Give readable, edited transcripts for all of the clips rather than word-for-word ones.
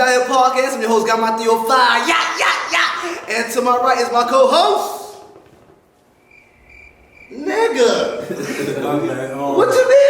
Down Here Podcast. I'm your host, got my 305. Yeah. And to my right is my co-host, nigga. What you mean?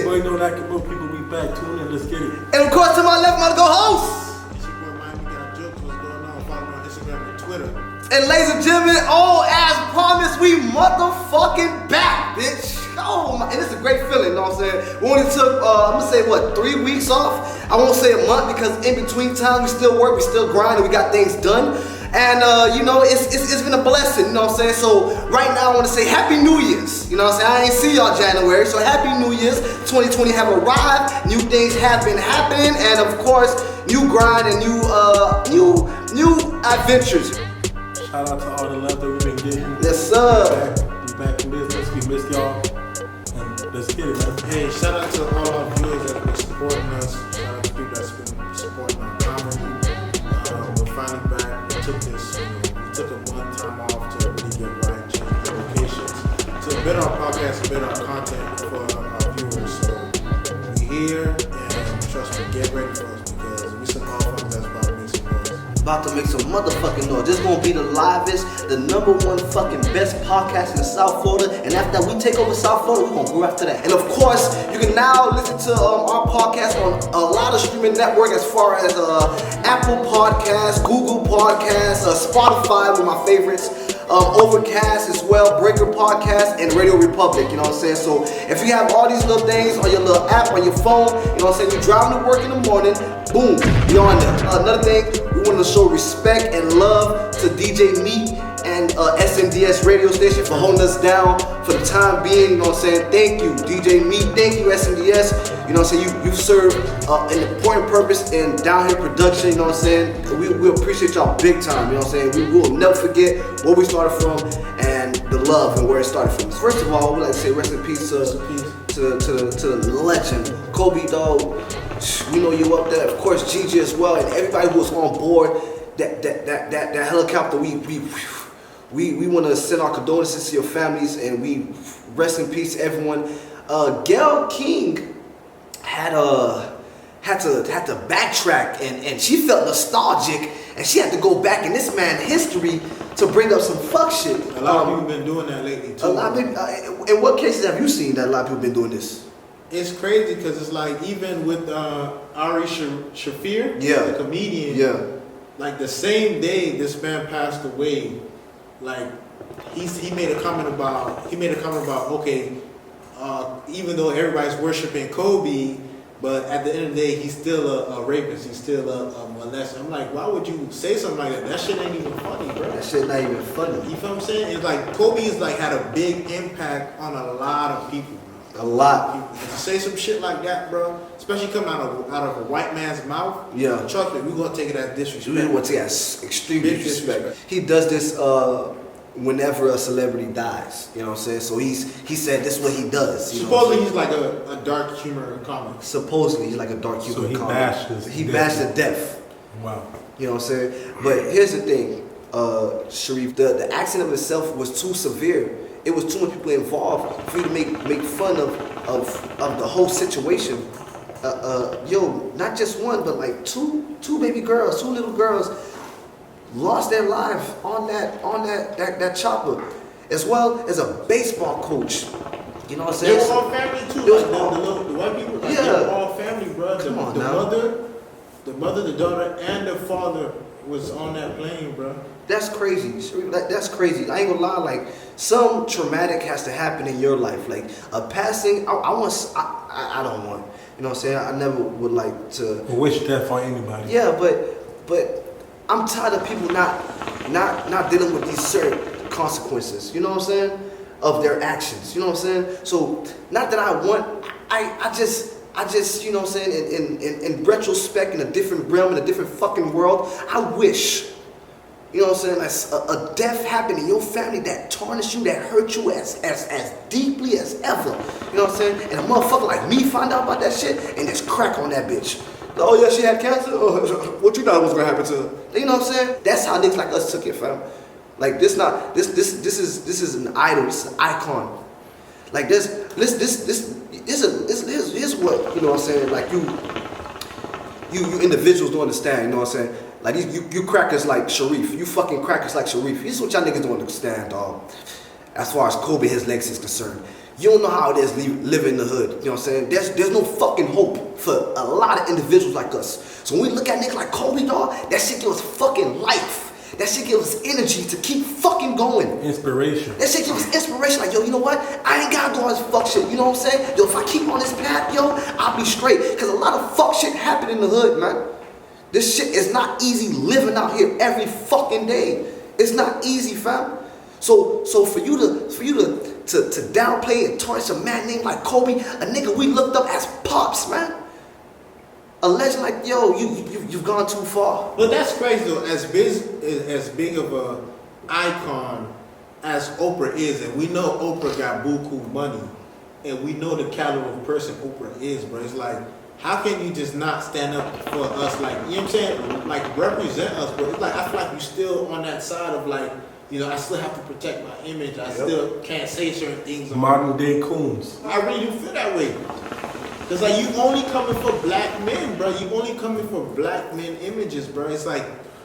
Boy, know that can move people. We back. Tune in. Let's get it. And of course, to my left, my co-host. It's your boy M.I.A. Got jokes. What's going on? Follow me on Instagram and Twitter. And ladies and gentlemen, as promised, we motherfucking back, bitch. Oh my, and it's a great feeling, you know what I'm saying? We only took, I'm gonna say, 3 weeks off? I won't say a month because in between time, we still work, we still grind, and we got things done. And, it's been a blessing, you know what I'm saying? So, right now, I want to say Happy New Year's. You know what I'm saying? I ain't see y'all January, so Happy New Year's. 2020 have arrived. New things have been happening. And, of course, new grind and new adventures. Shout out to all the love that we've been getting. Yes, sir. We back in business. We missed y'all. And let's get it, man. Hey, shout out to all our viewers that have been supporting us. Shout out to people that's been supporting our comedy. We're finally back. We took a one-time off to really get right, change the locations. So better our podcast, better our content for our viewers. So we here, and trust me, get ready for us because we some motherfuckers that's about to make some noise. About to make some motherfucking noise. This gonna be the livest, the #1 fucking best podcast in South Florida. And after that, we take over South Florida, we gonna go after that. And of course, you can now listen to our podcast on a lot of streaming networks as far as Apple Podcasts, Google Podcasts, Spotify, one of my favorites. Overcast as well, Breaker Podcast, and Radio Republic, you know what I'm saying? So if you have all these little things on your little app, on your phone, you know what I'm saying, you're driving to work in the morning, boom, you're on there. Another thing, we want to show respect and love to DJ Meat and SMDS radio station for holding us down for the time being, you know what I'm saying? Thank you, DJ Meat, thank you, SMDS, you know what I'm saying? You serve an important purpose in down here production, you know what I'm saying? We appreciate y'all big time, you know what I'm saying? We will never forget where we started from and the love and where it started from. First of all, we like to say rest in peace to the legend, Kobe, dog. We know you up there, of course, Gigi as well, and everybody who was on board that helicopter. We want to send our condolences to your families, and we rest in peace to everyone. Gayle King had to backtrack, and she felt nostalgic, and she had to go back in this man's history to bring up some fuck shit. A lot of people been doing that lately too. A lot of people, in what cases have you seen that a lot of people been doing this? It's crazy because it's like even with Ari Shafir, the comedian, like the same day this man passed away, like he made a comment about okay, even though everybody's worshiping Kobe, but at the end of the day he's still a rapist, he's still a molester. I'm like, why would you say something like that? That shit ain't even funny, bro. That shit not even funny. You feel what I'm saying? It's like Kobe's like had a big impact on a lot of people. A lot. If you say some shit like that, bro, especially coming out of a white man's mouth, trust me, we're gonna take it as disrespect. We're gonna take it as extreme disrespect. He does this whenever a celebrity dies. You know what I'm saying? So he said this is what he does. Supposedly he's like a dark humor comic. Supposedly he's like a dark humor comic. He bashed to death. Wow. You know what I'm saying? But here's the thing, Sharif, the accident of itself was too severe. It was too much people involved for you to make fun of the whole situation. Not just one, but like two baby girls, two little girls lost their lives on that chopper, as well as a baseball coach. You know what I'm saying? They were all family too. Like the white people, they were all family, bro. The mother, the daughter, and the father was on that plane, bro. That's crazy. That's crazy. I ain't gonna lie. Like, some traumatic has to happen in your life. Like a passing. I don't want. You know what I'm saying? I never would like to. Wish death on anybody. Yeah, but I'm tired of people not dealing with these certain consequences. You know what I'm saying? Of their actions. You know what I'm saying? So not that I want. I just, you know what I'm saying? In retrospect, in a different realm, in a different fucking world, I wish. You know what I'm saying? Like a death happened in your family that tarnished you, that hurt you as deeply as ever. You know what I'm saying? And a motherfucker like me find out about that shit and just crack on that bitch. Oh yeah, she had cancer? Oh, what you thought was gonna happen to her? You know what I'm saying? That's how niggas like us took it, fam. Like this is an idol. This is an icon. Like here's what, you know what I'm saying, like you individuals don't understand, you know what I'm saying? Like you crackers like Sharif, you fucking crackers like Sharif. This is what y'all niggas don't understand, dog. As far as Kobe, his legacy is concerned. You don't know how it is living in the hood, you know what I'm saying? There's no fucking hope for a lot of individuals like us. So when we look at niggas like Kobe, dog, that shit gives us fucking life. That shit gives us energy to keep fucking going. Inspiration. That shit gives us inspiration. Like, yo, you know what? I ain't gotta do all this fuck shit. You know what I'm saying? Yo, if I keep on this path, yo, I'll be straight. Because a lot of fuck shit happen in the hood, man. This shit is not easy living out here every fucking day. It's not easy, fam. So for you to downplay and tarnish a man named like Kobe, a nigga we looked up as pops, man. A legend like, yo, you've gone too far. But that's crazy though. As big of a icon as Oprah is, and we know Oprah got buku money, and we know the caliber of person Oprah is, bro. It's like, how can you just not stand up for us? Like, you know what I'm saying? Like, represent us, but it's like, I feel like you still on that side of like, you know, I still have to protect my image. I still can't say certain things. Modern day coons. I really do feel that way. Cause like you only coming for black men, bro. You only coming for black men images, bro. It's like,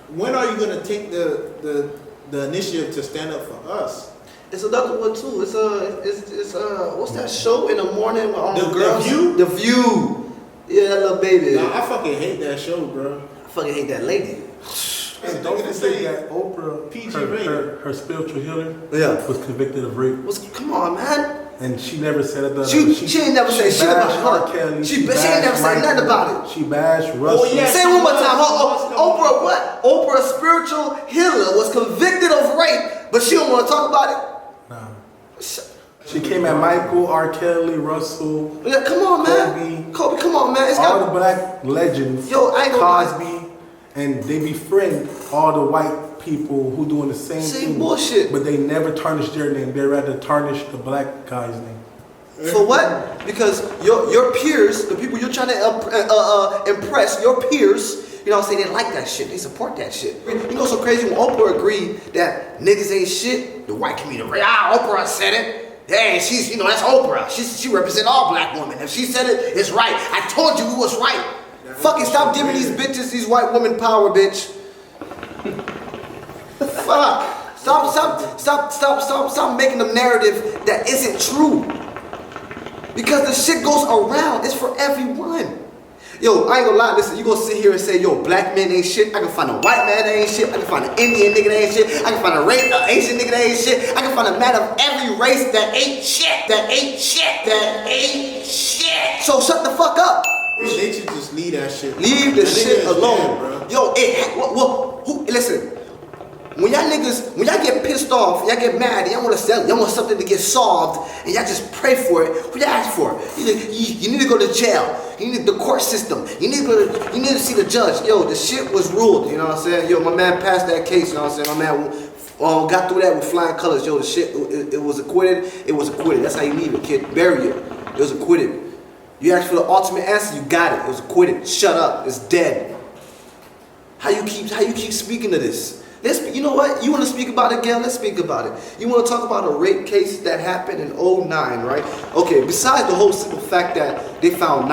when are you gonna take the initiative to stand up for us? It's another one too. It's what's that show in the morning with all the girls? The View? The View. Yeah, that little baby. Nah, I fucking hate that show, bro. I fucking hate that lady. And don't forget that Oprah, PG her spiritual healer, was convicted of rape. Come on, man. And she never said it. She ain't never said shit about R. Kelly. She ain't never said nothing about it. She bashed Russell. Oh, yeah, say it one more time. Oprah what? Oprah, a spiritual healer, was convicted of rape, but she don't want to talk about it? Nah. She came at Michael, R. Kelly, Russell. Yeah, come on, man. Kobe, come on, man. It's all the black legends. Yo, I ain't gonna Cosby, and they befriend all the white people who doing the same thing. Bullshit. But they never tarnish their name. They rather tarnish the black guy's name. For what? Because your peers, the people you're trying to impress, your peers, you know what I'm saying, they like that shit. They support that shit. You know what's so crazy? When Oprah agreed that niggas ain't shit, the white community, Oprah said it. Hey, she's, you know, that's Oprah. She represent all black women. If she said it, it's right. I told you we was right. Fucking stop giving these bitches these white women power, bitch. Fuck. Stop making the narrative that isn't true. Because the shit goes around. It's for everyone. Yo, I ain't gonna lie, listen, you gonna sit here and say, yo, black men ain't shit. I can find a white man that ain't shit. I can find an Indian nigga that ain't shit. I can find a Asian nigga that ain't shit. I can find a man of every race that ain't shit. That ain't shit. That ain't shit. So shut the fuck up. They should just leave that shit. Leave the shit alone. Bad, yo, listen. When y'all get pissed off, y'all get mad, y'all want something to get solved, and y'all just pray for it. What y'all ask for? You need to go to jail. You need the court system. You need to see the judge. Yo, the shit was ruled. You know what I'm saying? Yo, my man passed that case. You know what I'm saying? My man got through that with flying colors. Yo, the shit, it was acquitted. It was acquitted. That's how you leave it, kid. Bury it. It was acquitted. You asked for the ultimate answer. You got it. It was acquitted. Shut up. It's dead. How you keep speaking to this? You know what? You want to speak about it, Gayle? Let's speak about it. You want to talk about a rape case that happened in 2009, right? Okay, besides the whole simple fact that they found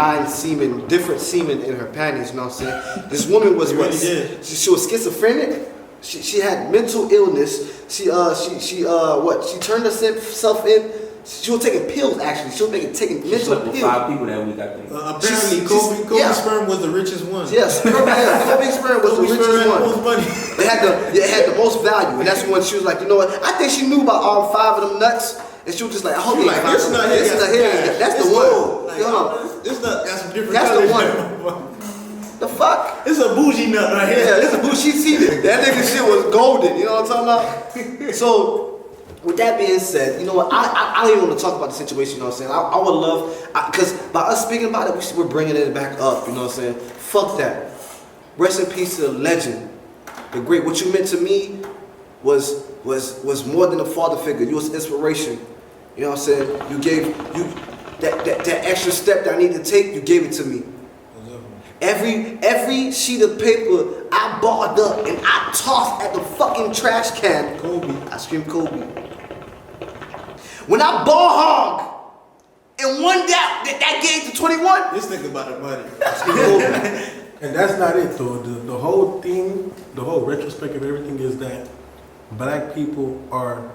different semen in her panties, you know what I'm saying? This woman was what? She was schizophrenic. She had mental illness. She turned herself in. She was taking pills, actually. She was taking mental pills. 5 people that week, I think. Apparently, Kobe's sperm was the richest one. Yes, Kobe's sperm was the richest one. Most money. It had the most value, and that's when she was like, you know what? I think she knew about all 5 of them nuts, and she was just like, I hope this not here. That's the one. This nut got some different. That's the one. The fuck? It's a bougie nut right here. Yeah, it's a bougie semen. That nigga shit was golden. You know what I'm talking about? So. With that being said, you know what, I don't even want to talk about the situation, you know what I'm saying? I would love, because by us speaking about it, we're bringing it back up, you know what I'm saying? Fuck that. Rest in peace to the legend, the great. What you meant to me was more than a father figure. You was inspiration, you know what I'm saying? You gave, that extra step that I need to take, you gave it to me. Every sheet of paper I barred up and I tossed at the fucking trash can. Kobe. I screamed Kobe. When I ball hog and won that game to 21. This nigga about the money. I screamed Kobe. And that's not it though. The whole thing, the whole retrospect of everything is that black people are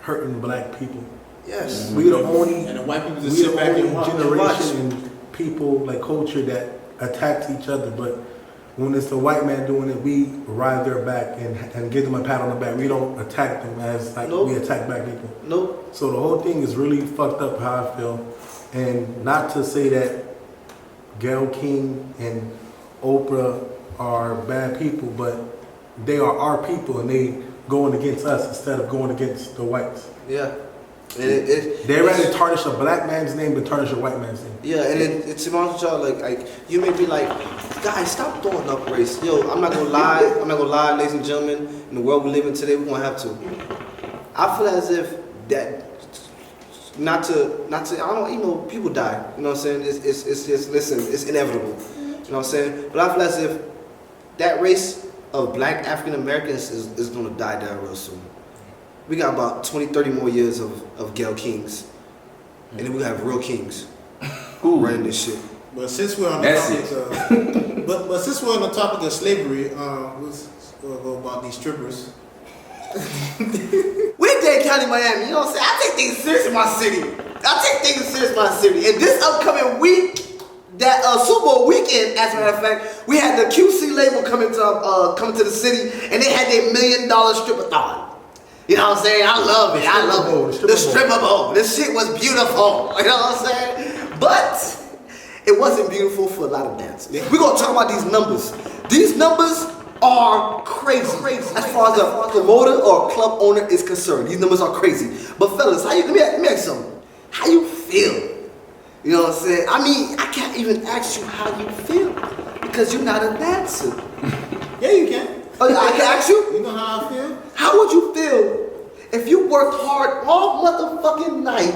hurting black people. Yes. We the only, and the white people just we sit the back only and watch. generation and people like culture that attacks each other. But when it's the white man doing it, we ride their back and give them a pat on the back. We don't attack them as like we attack black people. Nope. So the whole thing is really fucked up how I feel. And not to say that Gayle King and Oprah are bad people, but they are our people and they going against us instead of going against the whites. Yeah. They rather tarnish a black man's name than tarnish a white man's name. Yeah, and it's about y'all like you may be like, guys, stop throwing up race. Yo, I'm not gonna lie, ladies and gentlemen. In the world we live in today, we're gonna have to. I feel as if that not to I don't, you know, people die. You know what I'm saying? It's listen, it's inevitable. You know what I'm saying? But I feel as if that race of black African Americans is gonna die down real soon. We got about 20, 30 more years of Gayle Kings. And then we have real kings running this shit. But since we're on the topic but since we're on the topic of slavery, let's go about these strippers. We're in Dade County, Miami. You know what I'm saying? I take things serious in my city. And this upcoming week, that Super Bowl weekend, as a matter of fact, we had the QC label coming to the city, and they had their $1 million strip-a-thon. You know what I'm saying? I love it. I love it. The stripper bowl. This shit was beautiful. You know what I'm saying? But it wasn't beautiful for a lot of dancers. We're going to talk about these numbers. These numbers are crazy. As far as a promoter or a club owner is concerned, these numbers are crazy. But fellas, let me ask you something. How you feel? You know what I'm saying? I mean, I can't even ask you how you feel because you're not a dancer. Yeah, you can. Oh, I can ask you? You know how I feel? How would you feel if you worked hard all motherfucking night,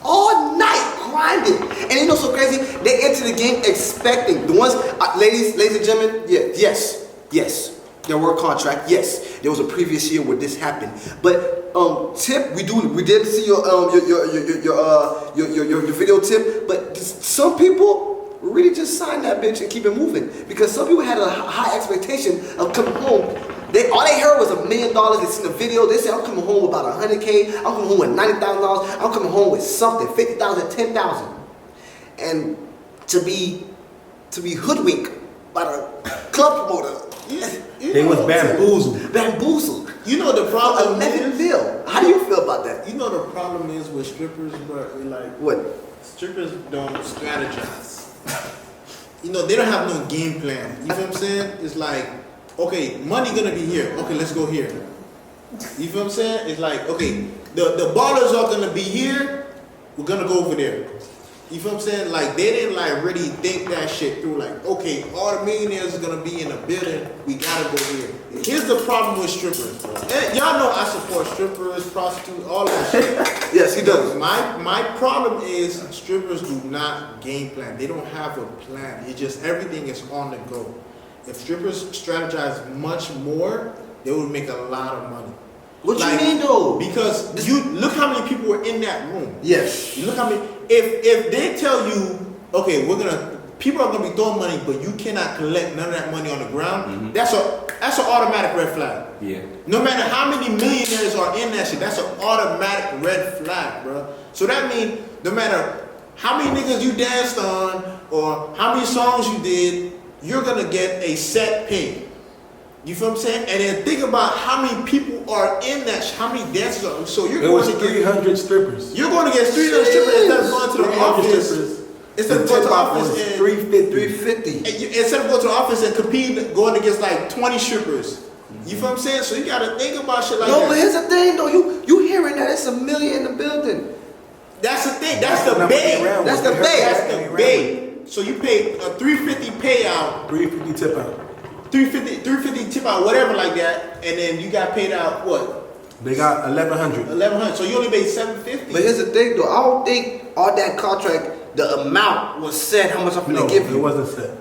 all night grinding, and you know so crazy? They enter the game expecting the ones, ladies and gentlemen. Yes, there were a contract. Yes, there was a previous year where this happened. But Tip, we did see your video, Tip. But some people really just sign that bitch and keep it moving because some people had a high expectation of coming home. All they heard was $1 million. They seen the video. They said, I'm coming home with about $100K. I'm coming home with $90,000. I'm coming home with something, $50,000, $10,000. And to be hoodwinked by the club promoter. They was bamboozled. You know the problem is? Bill. How do you feel about that? You know the problem is with strippers, but like what? Strippers don't strategize. You know, they don't have no game plan. You know what I'm saying? It's like, okay, money gonna be here. Okay, let's go here. You feel what I'm saying? It's like, okay, the ballers are gonna be here. We're gonna go over there. You feel what I'm saying? Like, they didn't like really think that shit through. Like, okay, all the millionaires are gonna be in a building. We gotta go here. Here's the problem with strippers, bro. And y'all know I support strippers, prostitutes, all that shit. Yes, he does. My problem is strippers do not game plan. They don't have a plan. It's just everything is on the go. If strippers strategize much more, they would make a lot of money. What you mean though? Because you look how many people were in that room. Yes. You look how many. If they tell you, okay, people are gonna be throwing money, but you cannot collect none of that money on the ground. That's an automatic red flag. Yeah. No matter how many millionaires are in that shit, that's an automatic red flag, bro. So that means no matter how many niggas you danced on or how many songs you did, you're gonna get a set pay. You feel what I'm saying? And then think about how many people are in that, how many dancers are. So you're going to get 300 strippers. You're going to get 300 strippers instead of going to the office. Instead of going to the office and 350. Instead of going to the office and competing, going against like 20 strippers. You feel what I'm saying? So you got to think about shit like that. No, but here's the thing though. You hearing that it's $1 million in the building. That's the thing. That's the bait. That's the bait. That's the bait. So you pay a 350 payout. 350 tip out. 350 tip out, whatever like that, and then you got paid out what? They got 1,100. 1,100. So you only paid 750. But here's the thing though. I don't think all that contract, the amount was said how much I'm gonna give you. It wasn't set.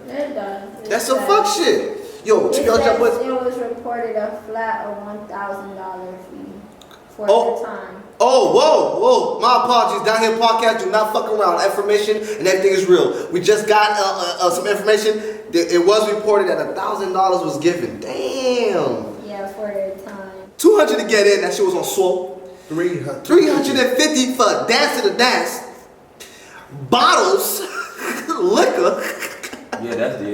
That's some fuck shit. Yo, It y'all jump with. says it was reported a flat of $1,000 fee for the time. Oh, whoa. My apologies. Down Here Podcast, do not fuck around. Information and everything is real. We just got some information. It was reported that $1,000 was given. Damn. Yeah, for the time. 200 to get in. That shit was on swole. 350 for a dance to the dance. Bottles, liquor. Yeah, that's the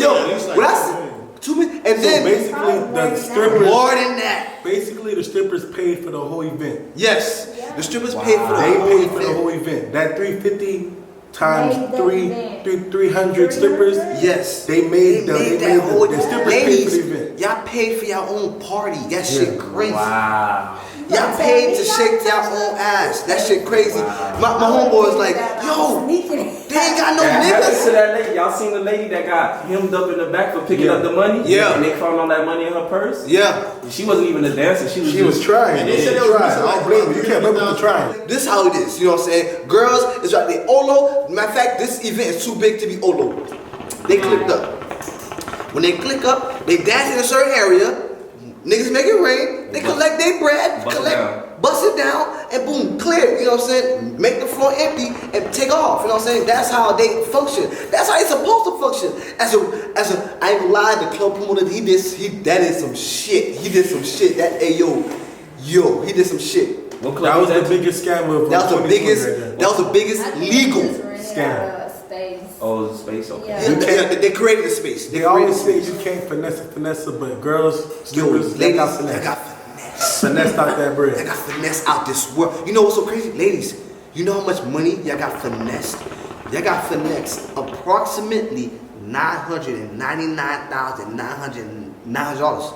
Yo, when I see 2 minutes, and So then basically, the strippers. more than that. Basically, the strippers paid for the whole event. Yes, Yeah. the strippers paid for the They whole paid for the event. whole event. That 350 times Made the three, event. 300 strippers. Yes, They made that whole. the strippers Ladies, paid for the event. y'all paid for your own party. That shit crazy. Wow. Y'all paid to shake your own ass. That shit crazy. My homeboy was like, yo, they ain't got no To niggas. that lady, y'all seen the lady that got hemmed up in the back for picking up the money? Yeah. And they found all that money in her purse? Yeah. She wasn't even a dancer. She was trying. And they said they was trying. missing I like don't blame you. You can't blame them for trying. This is how it is, you know what I'm saying? Girls, it's right, they OLO. Matter of fact, this event is too big to be OLO. They clicked up. When they click up, they dance in a certain area. Niggas make it rain. They collect their bread, bust it down, and boom, clear. You know what I'm saying? Make the floor empty and take off. You know what I'm saying? That's how they function. That's how it's supposed to function. I ain't gonna lie, the club promoter, that is some shit. He did some shit. That he did some shit. What That club was was the biggest scam of That was the 2020 biggest. right there. That was the biggest legal. Scam. Oh, space, okay. Yeah. They created a space. They always say you can't finesse, but girls, strippers, they ladies, got they finesse. got finesse. Finesse out that They bread. got finesse out this world. You know what's so crazy? Ladies, you know how much money y'all got finessed? Y'all got finessed approximately $999,900.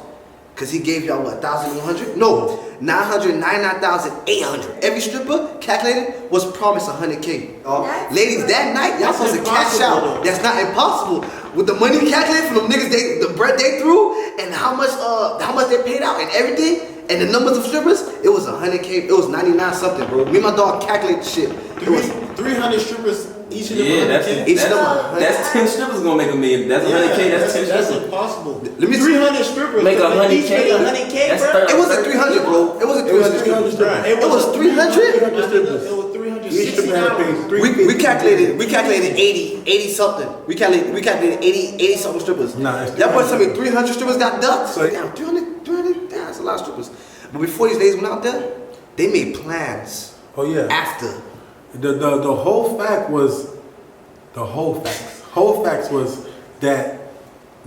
Because he gave y'all what, 1,100? No, 999,800. Every stripper calculated was promised 100K. Ladies, that night, y'all supposed to cash out. That's not impossible. With the money calculated from them niggas, the bread they threw, and how much they paid out and everything, and the numbers of strippers, it was 100K. It was 99 something, bro. Me and my dog calculated shit. It was 300 strippers. Each of them Yeah, 100K. that's 10 strippers gonna make $1 million. That's 100K. That's 10 That's strippers. impossible. Let me 300 strippers. Make each 100K. make 100K, That's bro. It wasn't 300, bro. It wasn't 300 strippers. It was 300? It was 360 We calculated 80 something. We calculated 80 something strippers. Nah, it's that boy told me 300 strippers got ducked. So- Damn, 300, that's a lot of strippers. But before these ladies went out there, they made plans. Oh yeah. After. The whole fact was whole facts was that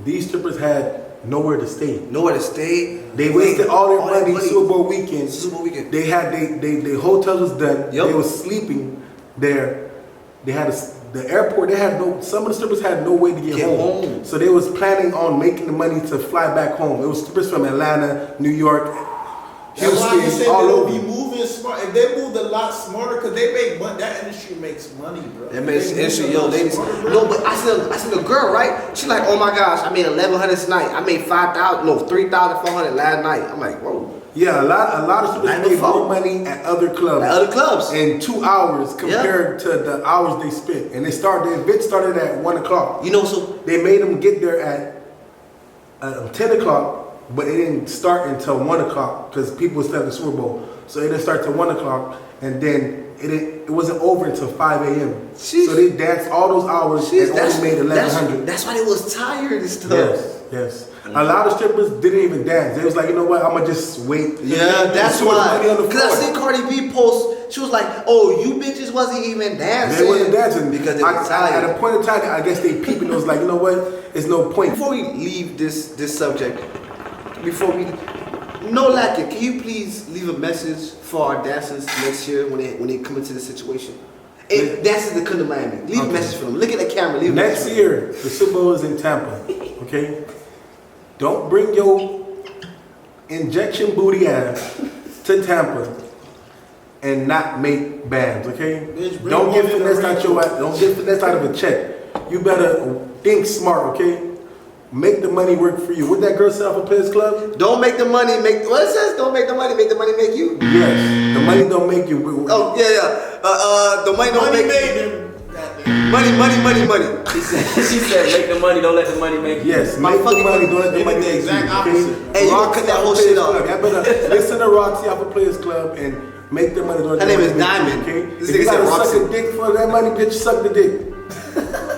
these strippers had nowhere to stay. Nowhere to stay. They wasted all their money Super Bowl weekend. Super Bowl weekend. They had the hotel was done. Yep. They was sleeping there. They had the airport. They had some of the strippers had no way to get home. So they was planning on making the money to fly back home. It was strippers from Atlanta, New York, Houston, all they'll over. be moving smart. If they moved a lot smarter, because they make money. That industry makes money, bro. That makes They industry, move a yo, lot ladies. smarter, bro. No, but I seen a girl, right? She like, oh my gosh, I made 1,100 tonight. I made 3,400 last night. I'm like, whoa. Yeah, a lot of strippers made more money at other clubs. At other clubs. In 2 hours compared to the hours they spent. And the event started at 1 o'clock. You know, so They made them get there at 10 o'clock, but it didn't start until 1 o'clock because people was still at the Super Bowl. So it didn't start till 1 o'clock, and then it wasn't over until 5 a.m. Sheesh. So they danced all those hours and only made 1,100. That's why they was tired and stuff. Yes. A lot of strippers didn't even dance. They was like, you know what, I'm gonna just wait. Yeah, that's Too much why. money on the Because I floor. seen Cardi B post, she was like, oh, you bitches wasn't even dancing. They wasn't dancing because they was tired. At a point in time, I guess they peeping. It was like, you know what? There's no point. Before we leave this subject, no lacking, can you please leave a message for our dancers next year when they come into this situation? And dancers that come to Miami, leave a message for them. Look at the camera. Leave a Next message. year, the Super Bowl is in Tampa. Okay, don't bring your injection booty ass to Tampa and not make bands. Okay, Bitch, bring don't get one in the finessed out ring. your ass. Don't get finessed out of a check. You better think smart. Okay, make the money work for you. What that girl said off of Players Club? Don't make the money make. What it says? Don't make the money make you. Yes, the money don't make you. Oh yeah. The money don't Money make. made them. Money. She said, make the money, don't let the money make you. Yes, make the money, don't let the money make you. Exact opposite. Hey, you gonna cut that whole shit up. Y'all better listen to Roxy off a Players Club and make the money, don't let Her the name money is make Diamond. you, okay? This If nigga you said gotta Roxy. suck a dick for that money, bitch, suck the dick.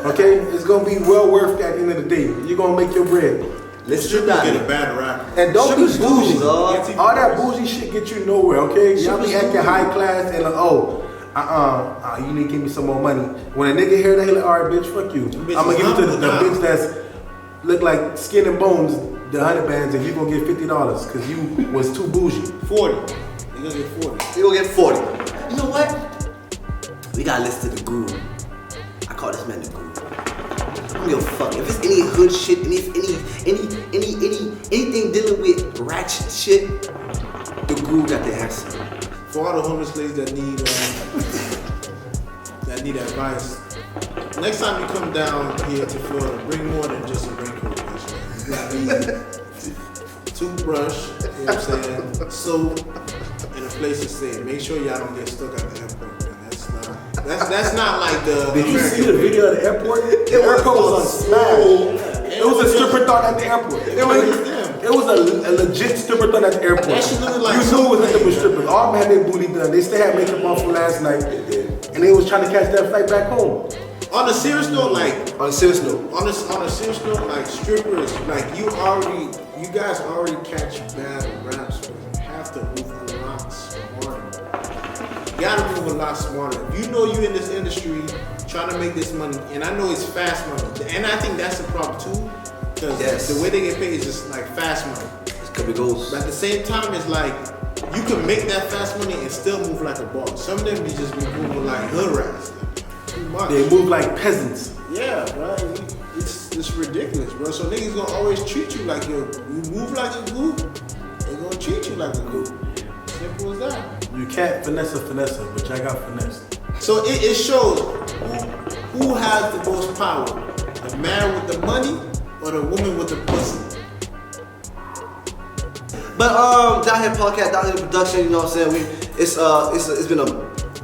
Okay? It's gonna be well worth at the end of the day. You're gonna make your bread. Listen to Get a that. bad rap. And don't be Sugar bougie. booze, dog. All that bougie shit get you nowhere, okay? Y'all be acting high class and like, you need to give me some more money. When a nigga hear that, he like, all right, bitch, fuck you. I'm gonna give it to the bitch that's look like skin and bones, the 100 bands, and you gonna get $50 because you was too bougie. 40. You gonna get 40. You gonna get 40. You know what? We gotta listen to the groove. I call this man the groove. I don't give a fuck. If it's any hood shit, anything dealing with ratchet shit, the groove got the answer. For all the homeless ladies that need advice, next time you come down here to Florida, bring more than just a raincoat. You gotta need toothbrush, you know what I'm saying, soap, and a place to stay. Make sure y'all don't get stuck at the airport. Man. That's not like the. Did you see the way. video of the airport? The airport was on smash. It was a stripper thought at the airport. It was a legit stripper thought at the airport. That shit looked like you knew it was nothing but strippers. All men had their booty done. They still had makeup on from last night. And they was trying to catch that flight back home. On a serious note, On a serious note, like strippers, like you guys already catch bad raps, but you have to move a lot smarter. You gotta move a lot smarter. If you know you in this industry trying to make this money, and I know it's fast money, and I think that's the problem too, because the way they get paid is just like fast money. Could be goals. But at the same time, it's like you can make that fast money and still move like a boss. Some of them be just be moving like hood rats. Too much. They move like peasants. Yeah, bro. It's ridiculous, bro. So niggas gonna always treat you like you move like a goop, they gonna treat you like a goop. Simple as that. You can't finesse, but y'all got finesse. So it shows who has the most power. The man with the money or the woman with the pussy. But down here podcast, down here production, you know what I'm saying? It's been a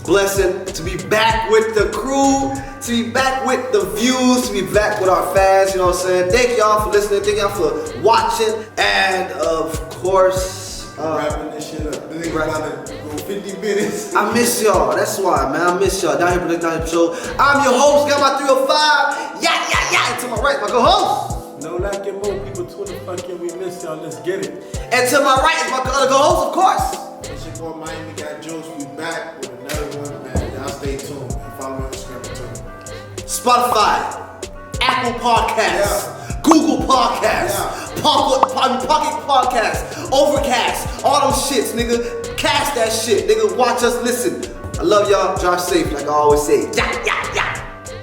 blessing to be back with the crew, to be back with the views, to be back with our fans, you know what I'm saying? Thank y'all for listening, thank y'all for watching, and of course, wrapping this shit up. This nigga about to go 50 minutes. I miss y'all, that's why, man, I miss y'all. Down here production, down here show. I'm your host, got my 305, yeah, and to my right, my co-host. No lack and more people Twitter fucking, we miss y'all, let's get it. And to my right is my other co-host, of course. It's your boy Miami Got Jokes. We back with another one, man. Y'all stay tuned and follow me on Instagram too. Spotify, Apple Podcasts, Google Podcasts, Pocket Podcasts, Overcast, all them shits, nigga. Cast that shit, nigga. Watch us, listen. I love y'all. Drive safe, like I always say. Yeah.